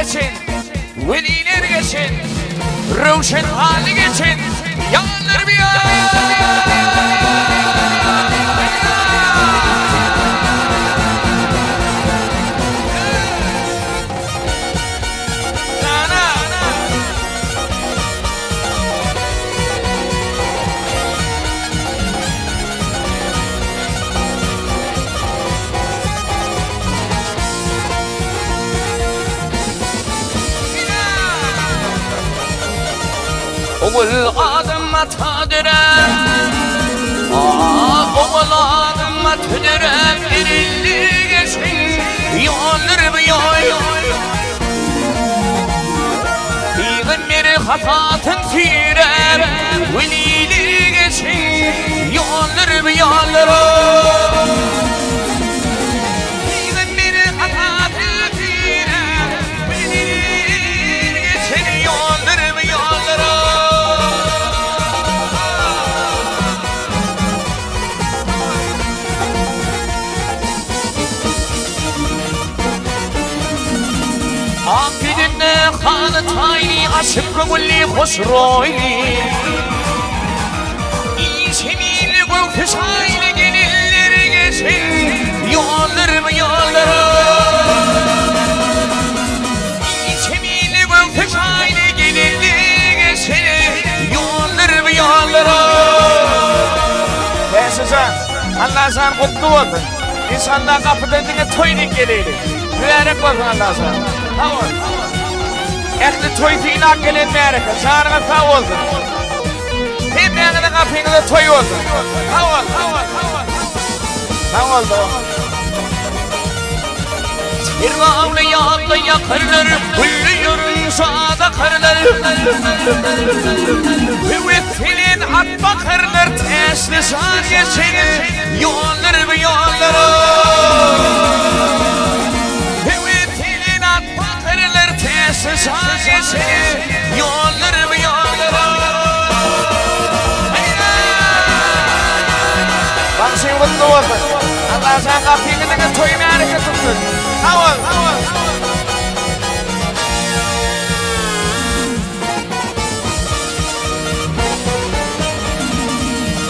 geçin, veliler geçin, Ruşen hali geçin, yanlar bir Oğul adıma tadırım, oğul adıma tadırım, erilli geçin, yollar bir yol. Peygamber hatatın firer, veliler geçin, yollar bir yollar. Peygamber hatatın firer, veliler geçin, yollar bir yollar. Akidinde kanı tayni aşık kulli hoşroyni İşemili gülfüş aynı gelirleri geçin Yollar mı yolları İşemili gülfüş aynı gelirleri geçin Yollar mı yolları Yaşasın Allah sana kutlu olsun İnsanlar kapıdan dinle toynik geliyor Mübarek olsun Allah sana Tamam. Ekli toy fina gelin Amerika. Çağırına sağ olsun. Hep yanına kapıyla toy olsun. Tamam. Tamam oldu. Irmağını yağda yakarlar. Hüllüyorum sağda karlar. Hüvvetinin at bakarlar. Tesli sağ geçenir. Yollar bu yolları. Sadece yollar mı yollar Bak sen mutlu olsun Allah sen kapıyı toyunu hareket tutsun Havul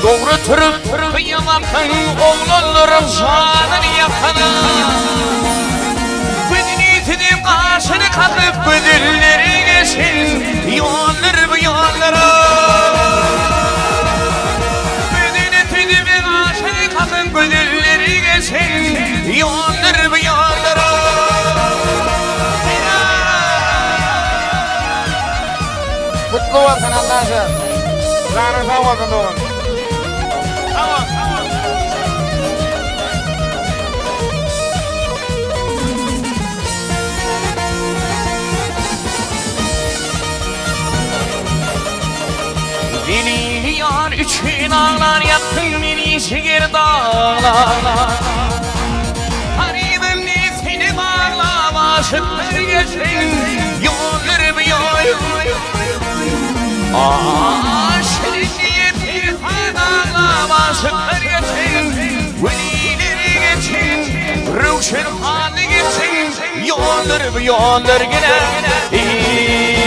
Doğru tırıp kıyamakın oğlanlarım şanını yakana Benim karşını kakıp ödülleri geçin Yollar bu yollara Benim karşını kakıp ödülleri geçin Yollar bu yollara Mutlu olsun Allah'ım Sana sağ olsun oğlum Tamam Beni yar üçün ağlar yaktın beni şehir dağlar Haribim nefsini bağlama aşıklar geçin Yollar bu yol Şerifliye bir ağlama aşıklar geçin Velileri geçin Ruşen hali geçin Yollar bu yollar gene